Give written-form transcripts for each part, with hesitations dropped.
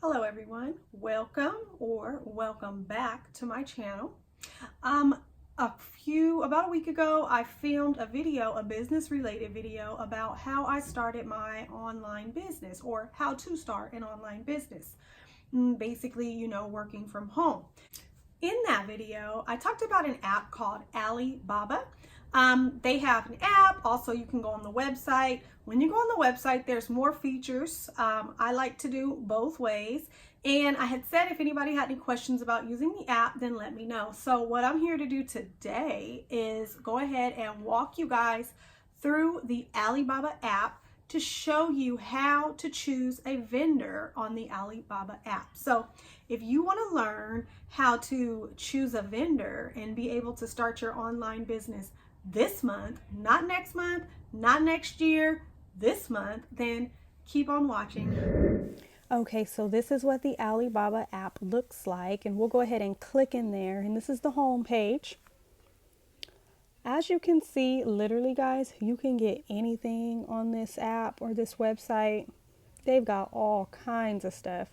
Hello everyone, welcome back to my channel. About a week ago, I filmed a business related video about how I started my online business or how to start an online business. Basically, working from home. In that video, I talked about an app called Alibaba. They have an app. Also, you can go on the website. When you go on the website, there's more features. I like to do both ways. And I had said if anybody had any questions about using the app, then let me know. So what I'm here to do today is go ahead and walk you guys through the Alibaba app to show you how to choose a vendor on the Alibaba app. So if you want to learn how to choose a vendor and be able to start your online business this month, not next month, not next year, this month, then keep on watching. Okay, so this is what the Alibaba app looks like, and we'll go ahead and click in there, and this is the home page. As you can see, literally guys, you can get anything on this app or this website. They've got all kinds of stuff.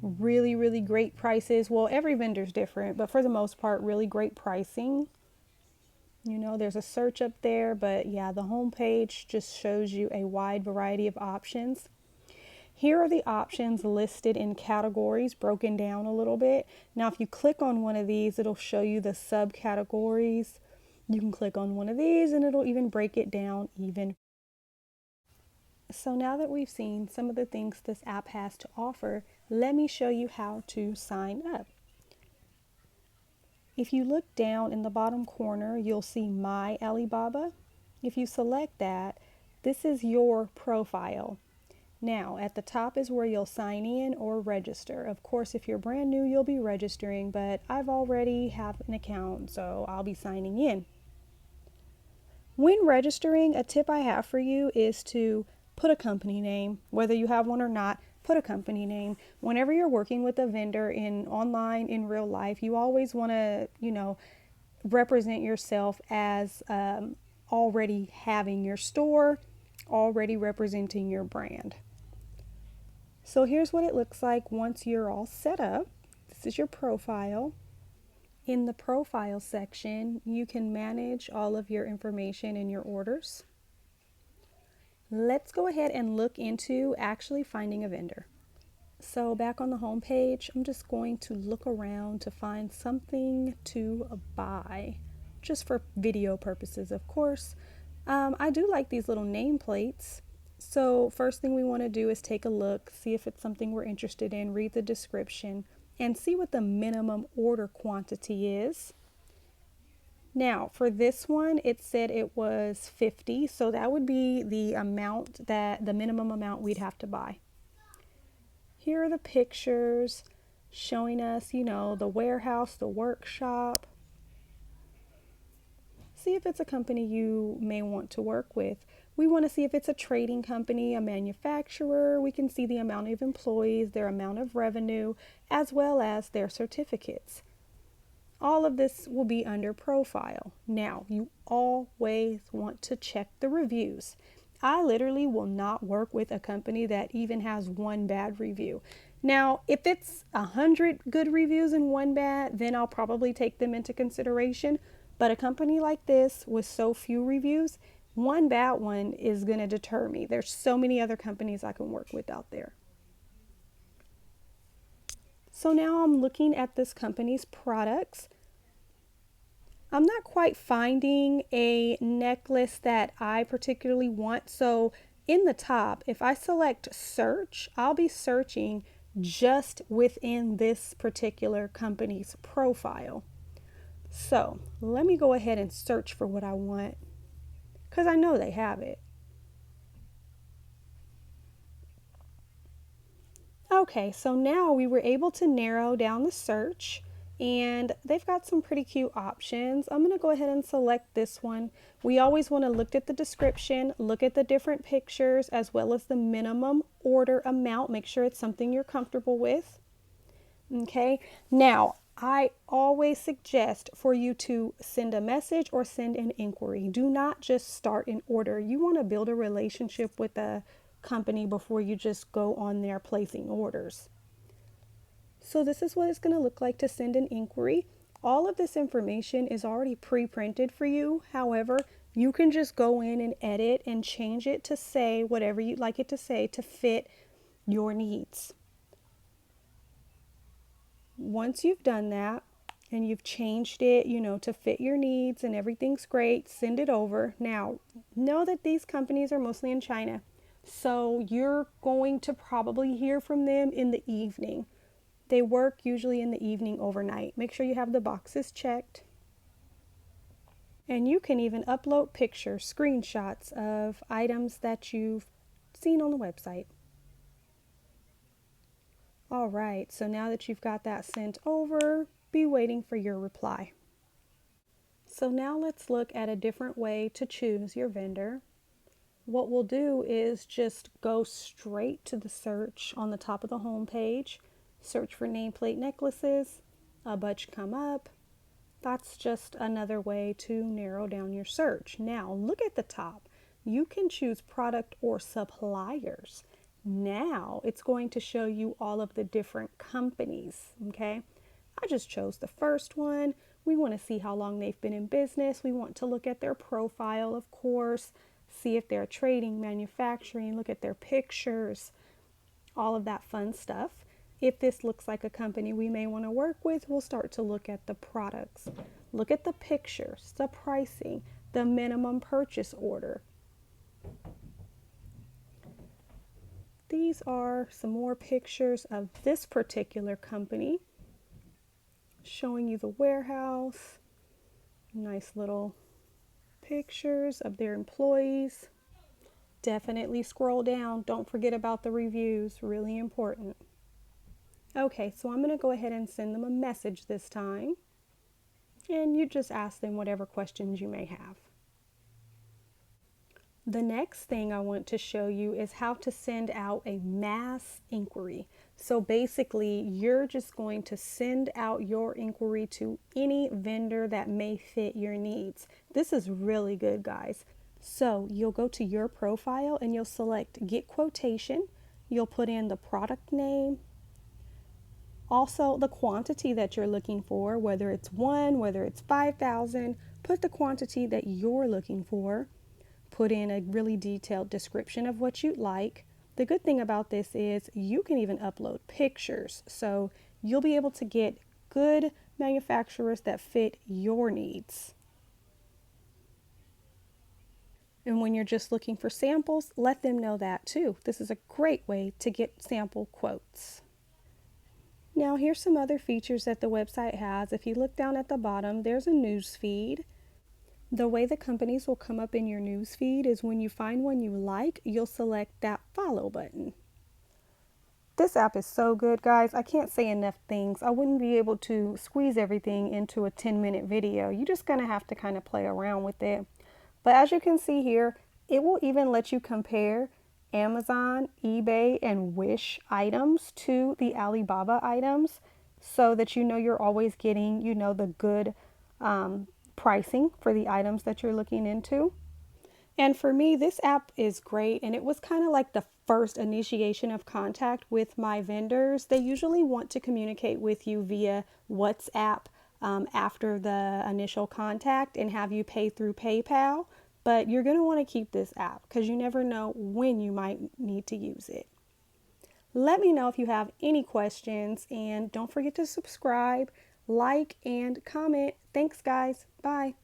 Really, really great prices. Well, every vendor's different, but for the most part, really great pricing. You know, there's a search up there, but yeah, the home page just shows you a wide variety of options. Here are the options listed in categories, broken down a little bit. Now, if you click on one of these, it'll show you the subcategories. You can click on one of these and it'll even break it down even. So now that we've seen some of the things this app has to offer, let me show you how to sign up. If you look down in the bottom corner, you'll see My Alibaba. If you select that, this is your profile. Now, at the top is where you'll sign in or register. Of course, if you're brand new, you'll be registering, but I've already have an account, so I'll be signing in. When registering, a tip I have for you is to put a company name, whether you have one or not. Put a company name. Whenever you're working with a vendor online, in real life, you always want to, represent yourself as already having your store, already representing your brand. So here's what it looks like once you're all set up. This is your profile. In the profile section, you can manage all of your information in your orders. Let's go ahead and look into actually finding a vendor. So back on the home page, I'm just going to look around to find something to buy, just for video purposes, of course. I do like these little nameplates. So first thing we want to do is take a look, see if it's something we're interested in, read the description, and see what the minimum order quantity is. Now, for this one, it said it was 50, so that would be the minimum amount we'd have to buy. Here are the pictures showing us, the warehouse, the workshop. See if it's a company you may want to work with. We want to see if it's a trading company, a manufacturer. We can see the amount of employees, their amount of revenue, as well as their certificates. All of this will be under profile. Now, you always want to check the reviews. I literally will not work with a company that even has one bad review. Now, if it's 100 good reviews and one bad, then I'll probably take them into consideration. But a company like this with so few reviews, one bad one is going to deter me. There's so many other companies I can work with out there. So now I'm looking at this company's products. I'm not quite finding a necklace that I particularly want. So in the top, if I select search, I'll be searching just within this particular company's profile. So let me go ahead and search for what I want, because I know they have it. Okay, so now we were able to narrow down the search, and they've got some pretty cute options. I'm going to go ahead and select this one. We always want to look at the description, look at the different pictures, as well as the minimum order amount. Make sure it's something you're comfortable with. Okay, now I always suggest for you to send a message or send an inquiry. Do not just start an order. You want to build a relationship with the company before you just go on there placing orders. So this is what it's going to look like to send an inquiry. All of this information is already pre-printed for you. However, you can just go in and edit and change it to say whatever you'd like it to say to fit your needs. Once you've done that and you've changed it, to fit your needs and everything's great, send it over. Now, know that these companies are mostly in China, so you're going to probably hear from them in the evening. They work usually in the evening overnight. Make sure you have the boxes checked. And you can even upload pictures, screenshots of items that you've seen on the website. All right, so now that you've got that sent over, be waiting for your reply. So now let's look at a different way to choose your vendor. What we'll do is just go straight to the search on the top of the home page, search for nameplate necklaces, a bunch come up. That's just another way to narrow down your search. Now look at the top. You can choose product or suppliers. Now it's going to show you all of the different companies, okay? I just chose the first one. We want to see how long they've been in business. We want to look at their profile, of course, see if they're trading, manufacturing, look at their pictures, all of that fun stuff. If this looks like a company we may want to work with, we'll start to look at the products. Look at the pictures, the pricing, the minimum purchase order. These are some more pictures of this particular company, showing you the warehouse. Nice little pictures of their employees. Definitely scroll down. Don't forget about the reviews, really important. Okay, so I'm going to go ahead and send them a message this time. And you just ask them whatever questions you may have. The next thing I want to show you is how to send out a mass inquiry. So basically, you're just going to send out your inquiry to any vendor that may fit your needs. This is really good, guys. So you'll go to your profile and you'll select Get Quotation. You'll put in the product name, also the quantity that you're looking for, whether it's 1, whether it's 5,000, put the quantity that you're looking for. Put in a really detailed description of what you'd like. The good thing about this is you can even upload pictures, so you'll be able to get good manufacturers that fit your needs. And when you're just looking for samples, let them know that too. This is a great way to get sample quotes. Now here's some other features that the website has. If you look down at the bottom, there's a news feed. The way the companies will come up in your news feed is when you find one you like, you'll select that follow button. This app is so good, guys. I can't say enough things. I wouldn't be able to squeeze everything into a 10-minute video. You're just going to have to kind of play around with it. But as you can see here, it will even let you compare Amazon, eBay, and Wish items to the Alibaba items so that you're always getting, the good pricing for the items that you're looking into. And for me, this app is great, and it was kind of like the first initiation of contact with my vendors. They usually want to communicate with you via WhatsApp after the initial contact and have you pay through PayPal, but you're going to want to keep this app because you never know when you might need to use it. Let me know if you have any questions, and don't forget to subscribe, like, and comment. Thanks, guys. Bye.